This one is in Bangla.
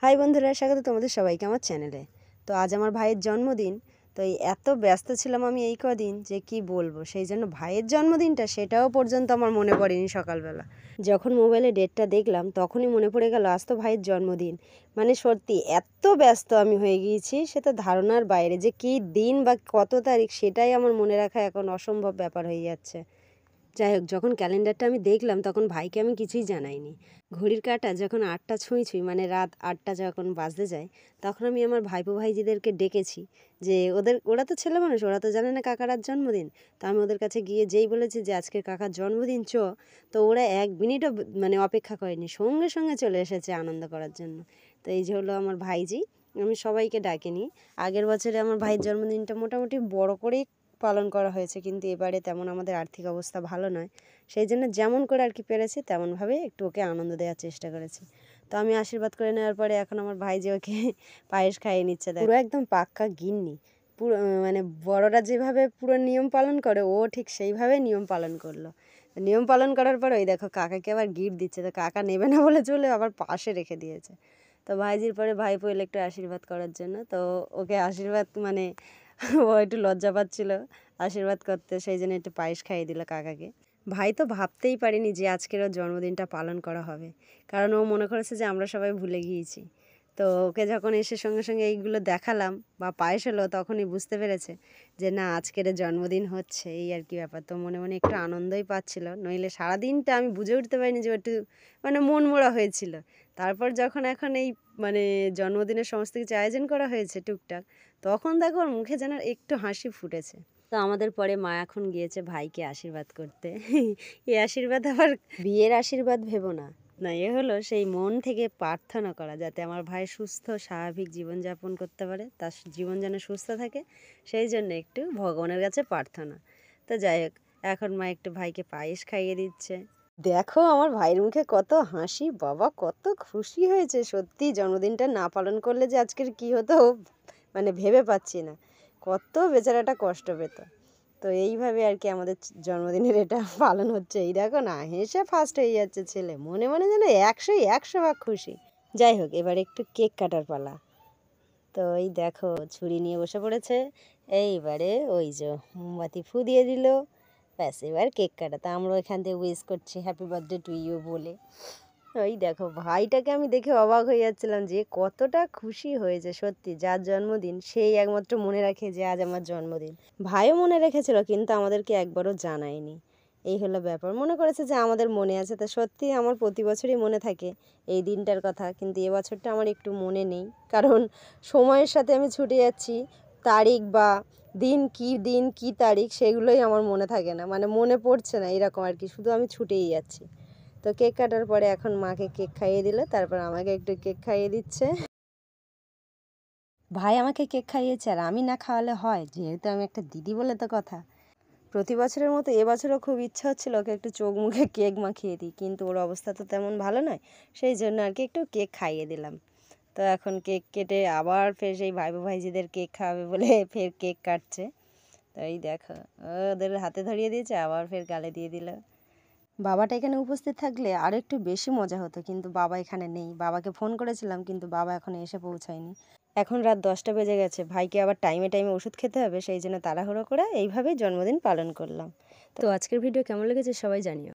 হাই বন্ধুরা, স্বাগত তোমাদের সবাইকে আমার চ্যানেলে। তো আজ আমার ভাইয়ের জন্মদিন। তো এত ব্যস্ত ছিলাম আমি এই কদিন যে কি বলবো, সেই জন্য ভাইয়ের জন্মদিনটা সেটাও পর্যন্ত আমার মনে পড়েনি। সকালবেলা যখন মোবাইলে ডেটটা দেখলাম তখনই মনে পড়ে গেল আজ তো ভাইয়ের জন্মদিন। মানে সত্যি এত ব্যস্ত আমি হয়ে গিয়েছি, সেটা ধারণার বাইরে যে কী দিন বা কত তারিখ সেটাই আমার মনে রাখা এখন অসম্ভব ব্যাপার হয়ে যাচ্ছে। যাই হোক, যখন ক্যালেন্ডারটা আমি দেখলাম তখন ভাইকে আমি কিছুই জানাইনি। ঘড়ির কাঁটা যখন ৮টা ছুঁই ছুঁই মানে রাত ৮টা যখন বাজতে যায়, তখন আমি আমার ভাইপো ভাইজিদেরকে ডেকেছি যে ওরা তো ছেলে মানুষ, ওরা তো জানে না কাকার আজ জন্মদিন। তো আমি ওদের কাছে গিয়ে যেই বলেছি যে আজকে কাকার জন্মদিন তো ওরা ১ মিনিটও মানে অপেক্ষা করেনি, সঙ্গে সঙ্গে চলে এসেছে আনন্দ করার জন্য। তো এই যে হলো আমার ভাইজি। আমি সবাইকে ডাকিনি। আগের বছরে আমার ভাইয়ের জন্মদিনটা মোটামুটি বড় করেই পালন করা হয়েছে, কিন্তু এবারে তেমন আমাদের আর্থিক অবস্থা ভালো নয়, সেই জন্য যেমন করে আর কি পেরেছি তেমনভাবে একটু ওকে আনন্দ দেওয়ার চেষ্টা করেছি। তো আমি আশীর্বাদ করে নেওয়ার পরে এখন আমার ভাই যে ওকে পায়েস খাইয়ে নিচ্ছে, পুরো একদম পাক্কা গিন্নি। পুরো মানে বড়রা যেভাবে পুরো নিয়ম পালন করে ও ঠিক সেইভাবে নিয়ম পালন করলো। নিয়ম পালন করার পর ওই দেখো কাকাকে আবার গিফট দিচ্ছে, তো কাকা নেবে না বলে চলে আবার পাশে রেখে দিয়েছে। তো ভাইজির পরে ভাইপো এলো একটু আশীর্বাদ করার জন্য, তো ওকে আশীর্বাদ মানে ও একটু লজ্জা পাচ্ছিল আশীর্বাদ করতে, সেই জন্য একটু পায়েস খাইয়ে দিল কাকাকে। ভাই তো ভাবতেই পারিনি যে আজকের ওর জন্মদিনটা পালন করা হবে, কারণ ও মনে করেছে যে আমরা সবাই ভুলে গিয়েছি। তো ওকে যখন এসে সঙ্গে সঙ্গে এইগুলো দেখালাম বা পায়েস হলো, তখনই বুঝতে পেরেছে যে না আজকের জন্মদিন হচ্ছে, এই আর কি ব্যাপার। তো মনে মনে একটু আনন্দই পাচ্ছিল, নইলে সারাদিনটা আমি বুঝে উঠতে পারিনি যে একটু মানে মন মোড়া হয়েছিল। তারপর যখন এখন এই মানে জন্মদিনের সমস্ত কিছু আয়োজন করা হয়েছে টুকটাক, তখন দেখো ওর মুখে যেন একটু হাসি ফুটেছে। তো আমাদের পরে মা এখন গিয়েছে ভাইকে আশীর্বাদ করতে। এই আশীর্বাদ আবার বিয়ের আশীর্বাদ ভেবো না, না এ হলো সেই মন থেকে প্রার্থনা করা যাতে আমার ভাই সুস্থ স্বাভাবিক জীবনযাপন করতে পারে, তার জীবন যেন সুস্থ থাকে, সেই জন্য একটু ভগবানের কাছে প্রার্থনা। তো যাই হোক, এখন মা একটু ভাইকে পায়েস খাইয়ে দিচ্ছে। দেখো আমার ভাইয়ের মুখে কত হাসি, বাবা কত খুশি হয়েছে। সত্যি জন্মদিনটা না পালন করলে যে আজকের কি হতো মানে ভেবে পাচ্ছি না, কত বেচারাটা কষ্ট পেত। তো এইভাবে আর কি আমাদের জন্মদিনের এটা পালন হচ্ছে। এই দেখো না হেসে ফার্স্ট হয়ে যাচ্ছে ছেলে, মনে মনে যেন ১০০ ভাগ খুশি। যাই হোক, এবার একটু কেক কাটার পালা। তো এই দেখো ছুরি নিয়ে বসে পড়েছে, এইবারে ওই যে মোমবাতি ফু দিয়ে দিল, ব্যাস এবার কেক কাটা। তা আমরা ওইখান থেকে উইশ করছি হ্যাপি বার্থডে টু ইউ বলে। ওই দেখো ভাইটাকে আমি দেখে অবাক হয়ে যাচ্ছিলাম যে কতটা খুশি হয়েছে। সত্যি যার জন্মদিন সেই একমাত্র মনে রাখে যে আজ আমার জন্মদিন। ভাইও মনে রেখেছিল কিন্তু আমাদেরকে একবারও জানায়নি। এই হলো ব্যাপার, মনে করেছে যে আমাদের মনে আছে। তা সত্যি আমার প্রতি বছরই মনে থাকে এই দিনটার কথা, কিন্তু এবছরটা আমার একটু মনে নেই, কারণ সময়ের সাথে আমি ছুটে যাচ্ছি। তারিখ বা দিন কি তারিখ সেগুলোই আমার মনে থাকে না, মানে মনে পড়ছে না এরকম আর কি, শুধু আমি ছুটেই যাচ্ছি। তো কেক কাটার পরে এখন মাকে কেক খাইয়ে দিল, তারপর আমাকে একটু কেক খাইয়ে দিচ্ছে। ভাই আমাকে কেক খাইয়েছে আর আমি না খাওয়ালে হয়, যেহেতু আমি একটা দিদি বলে তো কথা। প্রতি বছরের মতো এবছরও খুব ইচ্ছা হচ্ছিল ওকে একটু চোখ মুখে কেক মাখিয়ে দিই, কিন্তু ওর অবস্থা তো তেমন ভালো নয়, সেই জন্য আর কি একটু কেক খাইয়ে দিলাম। তো এখন কেক কেটে আবার ফের সেই ভাইপো ভাইজিদের কেক খাওয়াবে বলে ফের কেক কাটছে। তো এই দেখো ওদের হাতে ধরিয়ে দিয়েছে, আবার ফের গালে দিয়ে দিল। বাবাটা এখানে উপস্থিত থাকলে আরও একটু বেশি মজা হতো, কিন্তু বাবা এখানে নেই। বাবাকে ফোন করেছিলাম কিন্তু বাবা এখনো এসে পৌঁছায়নি। এখন রাত 10টা বেজে গেছে, ভাইকে আবার টাইমে টাইমে ওষুধ খেতে হবে, সেই জন্য তাড়াহুড়ো করে এইভাবেই জন্মদিন পালন করলাম। তো আজকের ভিডিও কেমন লেগেছে সবাই জানিও।